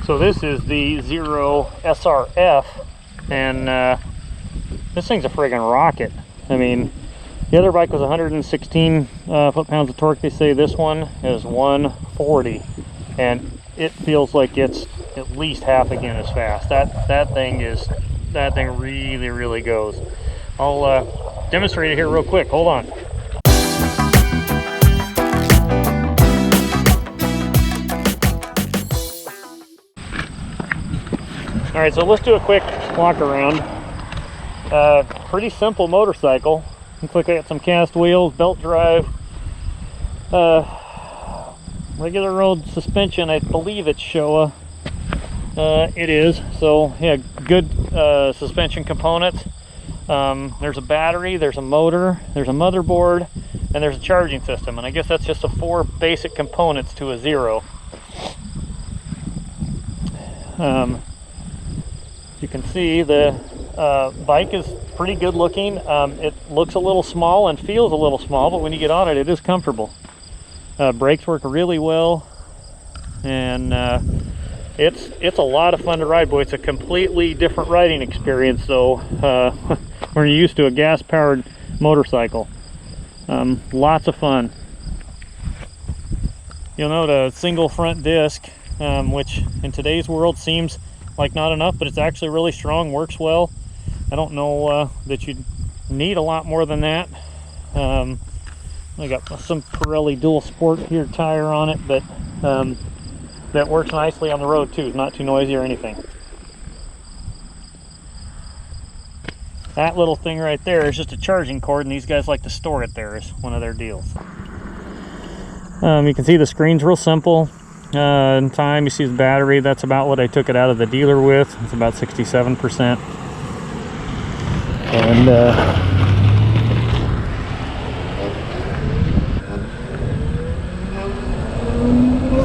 So this is the Zero SRF, and this thing's a friggin' rocket. I mean, the other bike was 116 foot-pounds of torque. They say this one is 140, and it feels like it's at least half again as fast. That thing really goes. I'll demonstrate it here real quick. Hold on. All right, so let's do a quick walk around. Pretty simple motorcycle. Looks like I got some cast wheels, belt drive, regular road suspension. I believe it's Showa. It is. So yeah, good suspension components. There's a battery, there's a motor, there's a motherboard, and there's a charging system. And I guess that's just the four basic components to a Zero. You can see the bike is pretty good looking. It looks a little small and feels a little small, but when you get on it, it is comfortable. Brakes work really well, and it's a lot of fun to ride, boy. It's a completely different riding experience, though, when you're used to a gas-powered motorcycle. Lots of fun. You'll note a single front disc, which in today's world seems like not enough, but it's actually really strong, works well. I don't know that you need a lot more than that. I got some Pirelli dual sport here tire on it, but that works nicely on the road too. It's not too noisy or anything. That little thing right there is just a charging cord, and these guys like to store it there as one of their deals. You can see the screen's real simple. In time, you see the battery. That's about what I took it out of the dealer with. It's about 67%. And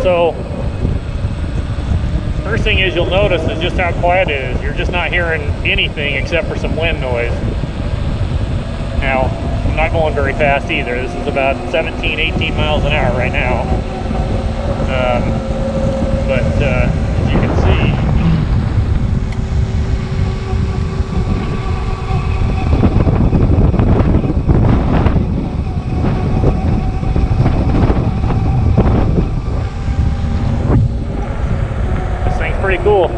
so first thing is you'll notice is just how quiet it is. You're just not hearing anything except for some wind noise. Now, I'm not going very fast either. This is about 17, 18 miles an hour right now. But as you can see, this thing's pretty cool.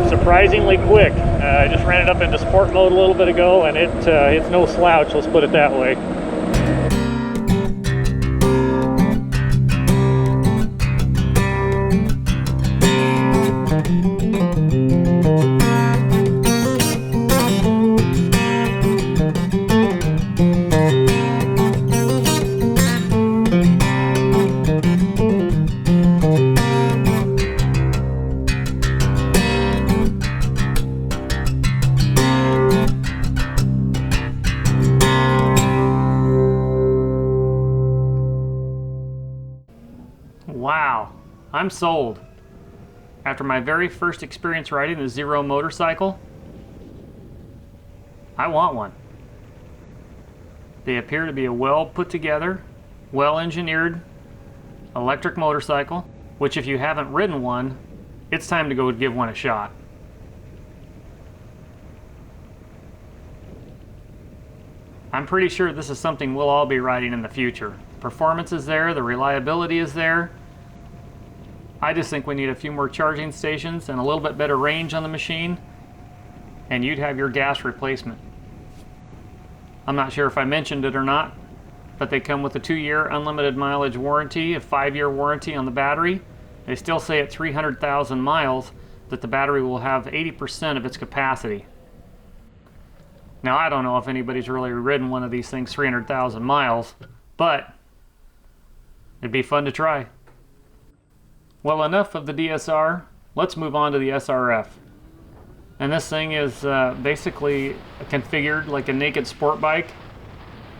Surprisingly quick. I just ran it up into sport mode a little bit ago, and it's no slouch, let's put it that way. Wow, I'm sold. After my very first experience riding the Zero motorcycle, I want one. They appear to be a well put together, well engineered electric motorcycle, which if you haven't ridden one, it's time to go give one a shot. I'm pretty sure this is something we'll all be riding in the future. Performance is there, the reliability is there. I just think we need a few more charging stations and a little bit better range on the machine, and you'd have your gas replacement. I'm not sure if I mentioned it or not, but they come with a 2-year unlimited mileage warranty, a 5-year warranty on the battery. They still say at 300,000 miles that the battery will have 80% of its capacity. Now, I don't know if anybody's really ridden one of these things 300,000 miles, but it'd be fun to try. Well, enough of the DSR. Let's move on to the SRF. And this thing is basically configured like a naked sport bike,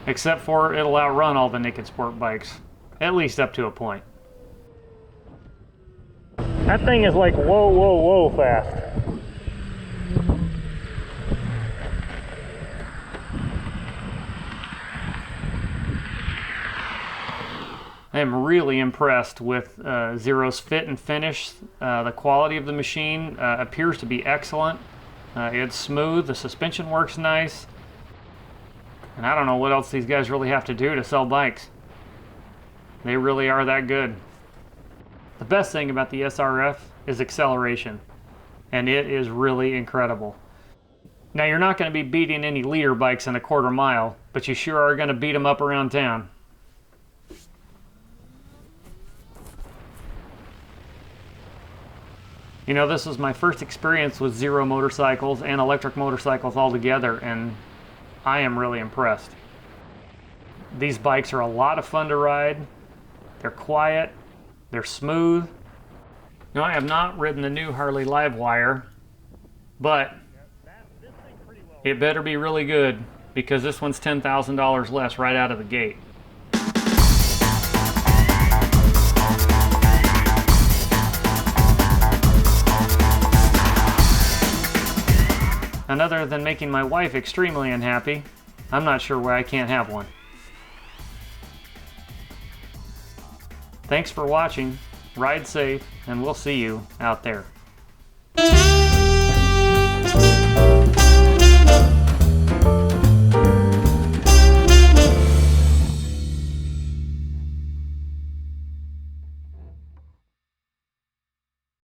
except for it'll outrun all the naked sport bikes, at least up to a point. That thing is like whoa, whoa, whoa fast. I am really impressed with Zero's fit and finish. The quality of the machine appears to be excellent. It's smooth, the suspension works nice, and I don't know what else these guys really have to do to sell bikes. They really are that good. The best thing about the SRF is acceleration, and it is really incredible. Now, you're not going to be beating any leader bikes in a quarter mile, but you sure are going to beat them up around town. You know, this was my first experience with Zero motorcycles and electric motorcycles all together, and I am really impressed. These bikes are a lot of fun to ride. They're quiet. They're smooth. Now, I have not ridden the new Harley Livewire, but it better be really good because this one's $10,000 less right out of the gate. And other than making my wife extremely unhappy, I'm not sure why I can't have one. Thanks for watching, ride safe, and we'll see you out there.